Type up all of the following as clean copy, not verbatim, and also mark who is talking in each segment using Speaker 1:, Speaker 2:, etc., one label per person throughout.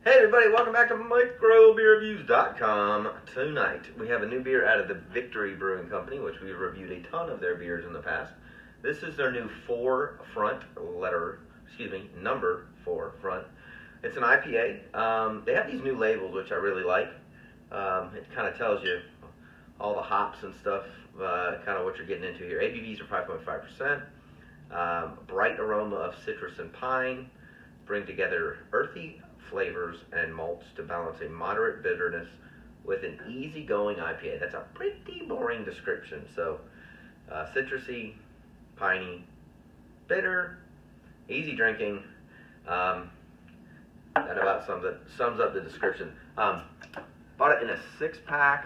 Speaker 1: Hey everybody, welcome back to microbeerreviews.com. Tonight we have a new beer out of the Victory Brewing Company, which we've reviewed a ton of their beers in the past. This is their new number 4 front. It's an IPA. They have these new labels, which I really like. It kind of tells you all the hops and stuff, kind of what you're getting into here. ABVs are 5.5%. Bright aroma of citrus and pine. Bring together earthy flavors and malts to balance a moderate bitterness with an easygoing IPA. That's a pretty boring description. So, citrusy, piney, bitter, easy drinking. That about sums up the description. Bought it in a 6-pack.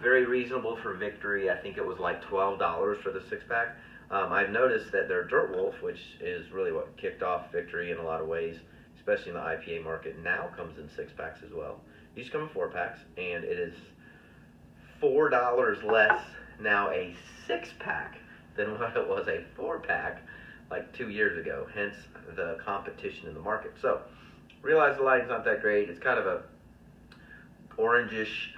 Speaker 1: Very reasonable for Victory. I think it was like $12 for the 6-pack. I've noticed that their Dirt Wolf, which is really what kicked off Victory in a lot of ways, especially in the IPA market, now comes in 6-packs as well. It used to come in 4-packs, and it is $4 less now a 6-pack than what it was a 4-pack like 2 years ago, hence the competition in the market. So, realize the lighting's not that great. It's kind of a orangish,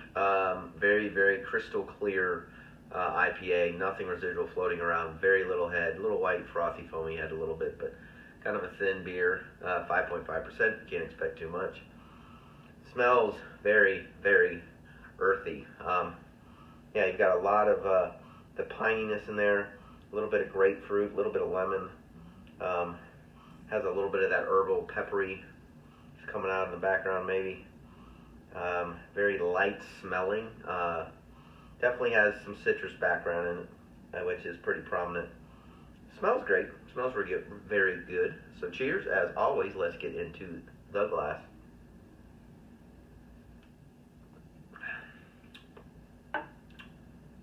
Speaker 1: very, very crystal clear IPA, nothing residual floating around, very little head, little white frothy foamy head a little bit, but kind of a thin beer, 5.5%, can't expect too much. Smells very, very earthy. Yeah, you've got a lot of the pininess in there, a little bit of grapefruit, a little bit of lemon, has a little bit of that herbal peppery coming out in the background maybe. Very light smelling. Definitely has some citrus background in it, which is pretty prominent. Smells great. Smells very good. So cheers. As always, let's get into the glass.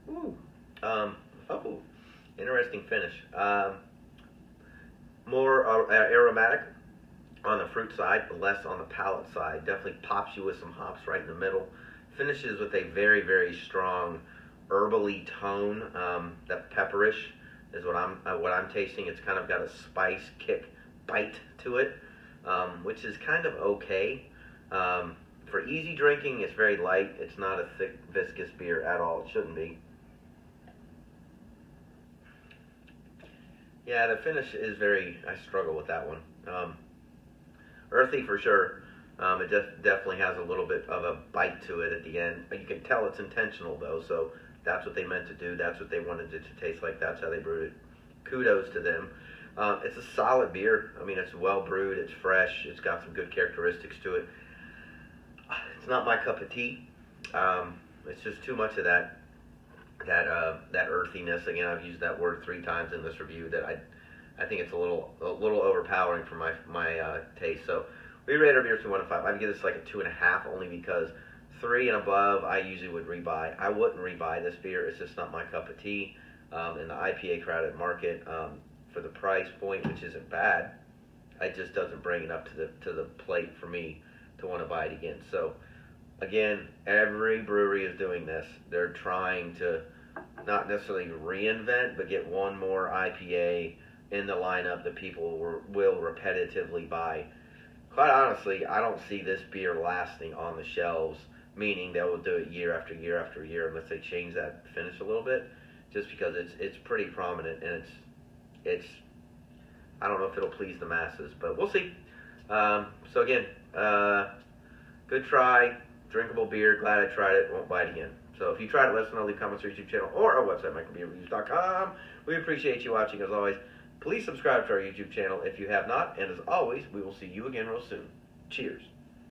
Speaker 1: Ooh. Oh, interesting finish. More aromatic on the fruit side, less on the palate side. Definitely pops you with some hops right in the middle. Finishes with a very, very strong herbally tone. That pepperish is what I'm tasting. It's kind of got a spice kick bite to it, which is kind of okay. For easy drinking, it's very light. It's not a thick, viscous beer at all. It shouldn't be. Yeah, the finish is I struggle with that one. Earthy for sure. It definitely has a little bit of a bite to it at the end. You can tell it's intentional though, so that's what they meant to do. That's what they wanted it to taste like. That's how they brewed it. Kudos to them. It's a solid beer. I mean, it's well brewed. It's fresh. It's got some good characteristics to it. It's not my cup of tea. It's just too much of that earthiness. Again, I've used that word 3 times in this review. That I think it's a little overpowering for my taste. So. We rate our beers from 1 to 5. I'd give this like a 2.5, only because 3 and above I usually would rebuy. I wouldn't rebuy this beer. It's just not my cup of tea. In the IPA crowded market, for the price point, which isn't bad, it just doesn't bring it up to the plate for me to want to buy it again. So again, every brewery is doing this. They're trying to not necessarily reinvent, but get one more IPA in the lineup that people will repetitively buy. Quite honestly, I don't see this beer lasting on the shelves, meaning they will do it year after year after year unless they change that finish a little bit, just because it's pretty prominent, and it's I don't know if it'll please the masses, but we'll see. So again, good try, drinkable beer, glad I tried it, won't buy it again. So if you tried it, let us know, leave comments on our YouTube channel or our website, microbeerreviews.com. We appreciate you watching as always. Please subscribe to our YouTube channel if you have not, and as always, we will see you again real soon. Cheers.